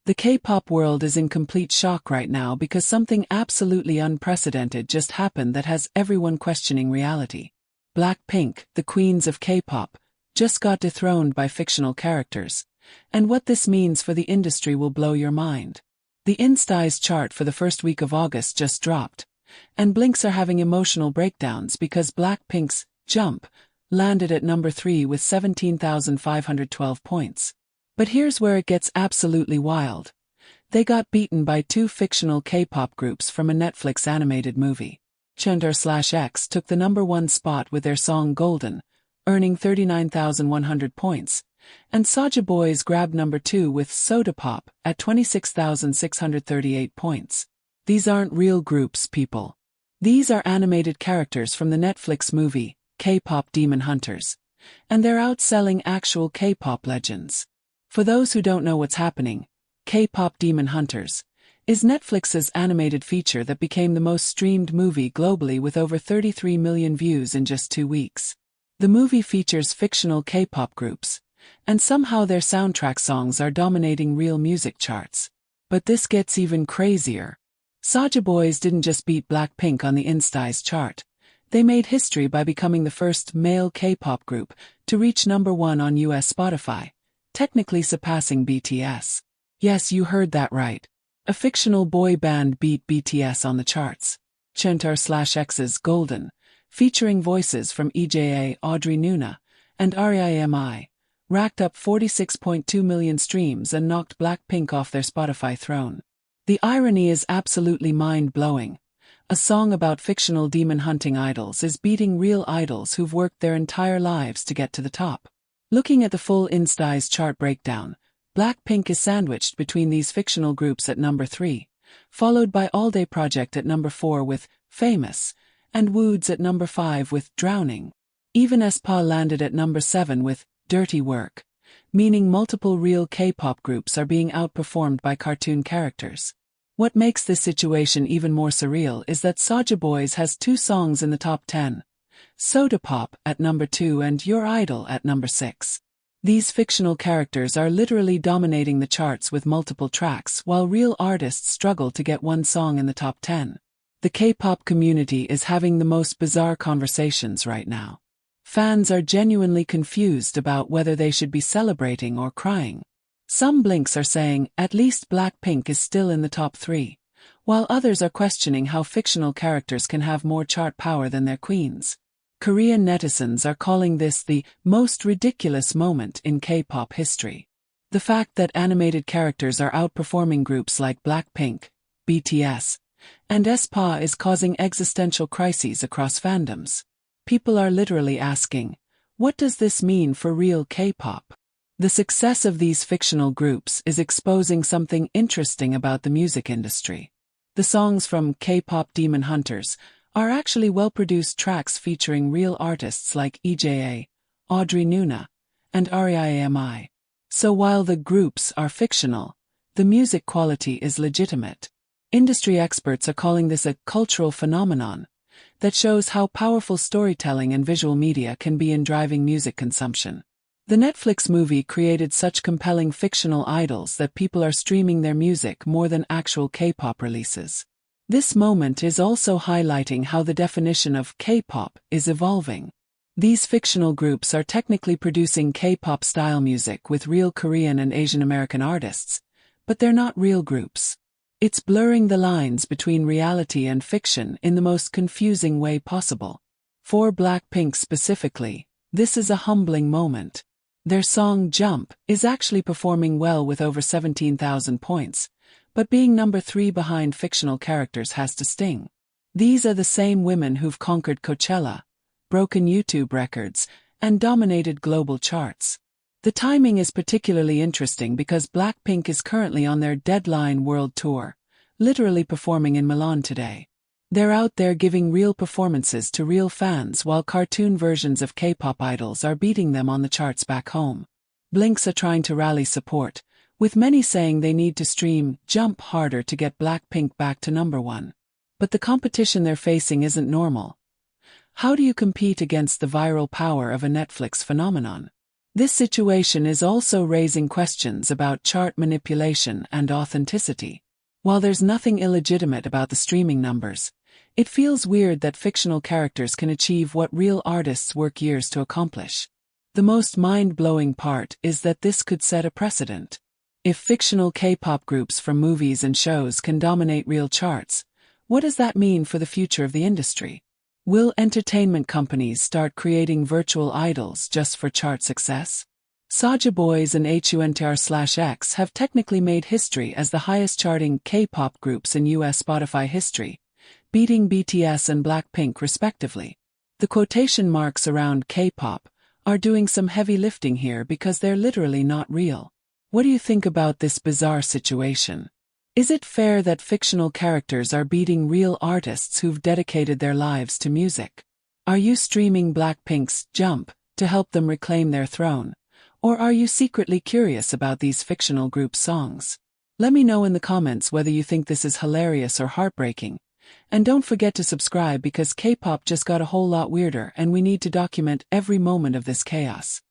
The K-pop world is in complete shock right now because something absolutely unprecedented just happened that has everyone questioning reality. BLACKPINK, the queens of K-pop, just got dethroned by fictional characters, and what this means for the industry will blow your mind. The Instiz chart for the first week of August just dropped, and Blinks are having emotional breakdowns because BLACKPINK's Jump landed at number 3 with 17,512 points. But here's where it gets absolutely wild. They got beaten by two fictional K-pop groups from a Netflix animated movie. HUNTR/X took the number 1 spot with their song Golden, earning 39,100 points, and SAJA BOYS grabbed number 2 with Soda Pop at 26,638 points. These aren't real groups, people. These are animated characters from the Netflix movie, K-pop Demon Hunters, and they're outselling actual K-pop legends. For those who don't know what's happening, K-pop Demon Hunters is Netflix's animated feature that became the most streamed movie globally with over 33 million views in just 2 weeks. The movie features fictional K-pop groups, and somehow their soundtrack songs are dominating real music charts. But this gets even crazier. SAJA BOYS didn't just beat BLACKPINK on the Instiz chart. They made history by becoming the first male K-pop group to reach number 1 on US Spotify, technically surpassing BTS. Yes, you heard that right. A fictional boy band beat BTS on the charts. HUNTR/X's Golden, featuring voices from EJA, Audrey Nuna, and REIMI, racked up 46.2 million streams and knocked BLACKPINK off their Spotify throne. The irony is absolutely mind-blowing. A song about fictional demon hunting idols is beating real idols who've worked their entire lives to get to the top. Looking at the full Instiz chart breakdown, BLACKPINK is sandwiched between these fictional groups at number 3, followed by All Day Project at number 4 with Famous, and Woods at number 5 with Drowning. Even aespa landed at number 7 with Dirty Work, meaning multiple real K-pop groups are being outperformed by cartoon characters. What makes this situation even more surreal is that SAJA BOYS has 2 songs in the top 10. Soda Pop at number 2 and Your Idol at number 6. These fictional characters are literally dominating the charts with multiple tracks while real artists struggle to get 1 song in the top 10. The K-pop community is having the most bizarre conversations right now. Fans are genuinely confused about whether they should be celebrating or crying. Some Blinks are saying, at least BLACKPINK is still in the top 3, while others are questioning how fictional characters can have more chart power than their queens. Korean netizens are calling this the most ridiculous moment in K-pop history. The fact that animated characters are outperforming groups like BLACKPINK, BTS, and aespa is causing existential crises across fandoms. People are literally asking, what does this mean for real K-pop? The success of these fictional groups is exposing something interesting about the music industry. The songs from K-pop Demon Hunters are actually well-produced tracks featuring real artists like EJA, Audrey Nuna, and REIMI. So while the groups are fictional, the music quality is legitimate. Industry experts are calling this a cultural phenomenon that shows how powerful storytelling and visual media can be in driving music consumption. The Netflix movie created such compelling fictional idols that people are streaming their music more than actual K-pop releases. This moment is also highlighting how the definition of K-pop is evolving. These fictional groups are technically producing K-pop style music with real Korean and Asian American artists, but they're not real groups. It's blurring the lines between reality and fiction in the most confusing way possible. For BLACKPINK specifically, this is a humbling moment. Their song Jump is actually performing well with over 17,000 points, but being number 3 behind fictional characters has to sting. These are the same women who've conquered Coachella, broken YouTube records, and dominated global charts. The timing is particularly interesting because BLACKPINK is currently on their Deadline World Tour, literally performing in Milan today. They're out there giving real performances to real fans while cartoon versions of K-pop idols are beating them on the charts back home. Blinks are trying to rally support, with many saying they need to stream Jump harder to get BLACKPINK back to number 1. But the competition they're facing isn't normal. How do you compete against the viral power of a Netflix phenomenon? This situation is also raising questions about chart manipulation and authenticity. While there's nothing illegitimate about the streaming numbers, it feels weird that fictional characters can achieve what real artists work years to accomplish. The most mind-blowing part is that this could set a precedent. If fictional K-pop groups from movies and shows can dominate real charts, what does that mean for the future of the industry? Will entertainment companies start creating virtual idols just for chart success? SAJA BOYS and HUNTR/X have technically made history as the highest-charting K-pop groups in US Spotify history, beating BTS and BLACKPINK respectively. The quotation marks around K-pop are doing some heavy lifting here because they're literally not real. What do you think about this bizarre situation? Is it fair that fictional characters are beating real artists who've dedicated their lives to music? Are you streaming BLACKPINK's Jump to help them reclaim their throne? Or are you secretly curious about these fictional group songs? Let me know in the comments whether you think this is hilarious or heartbreaking. And don't forget to subscribe because K-pop just got a whole lot weirder and we need to document every moment of this chaos.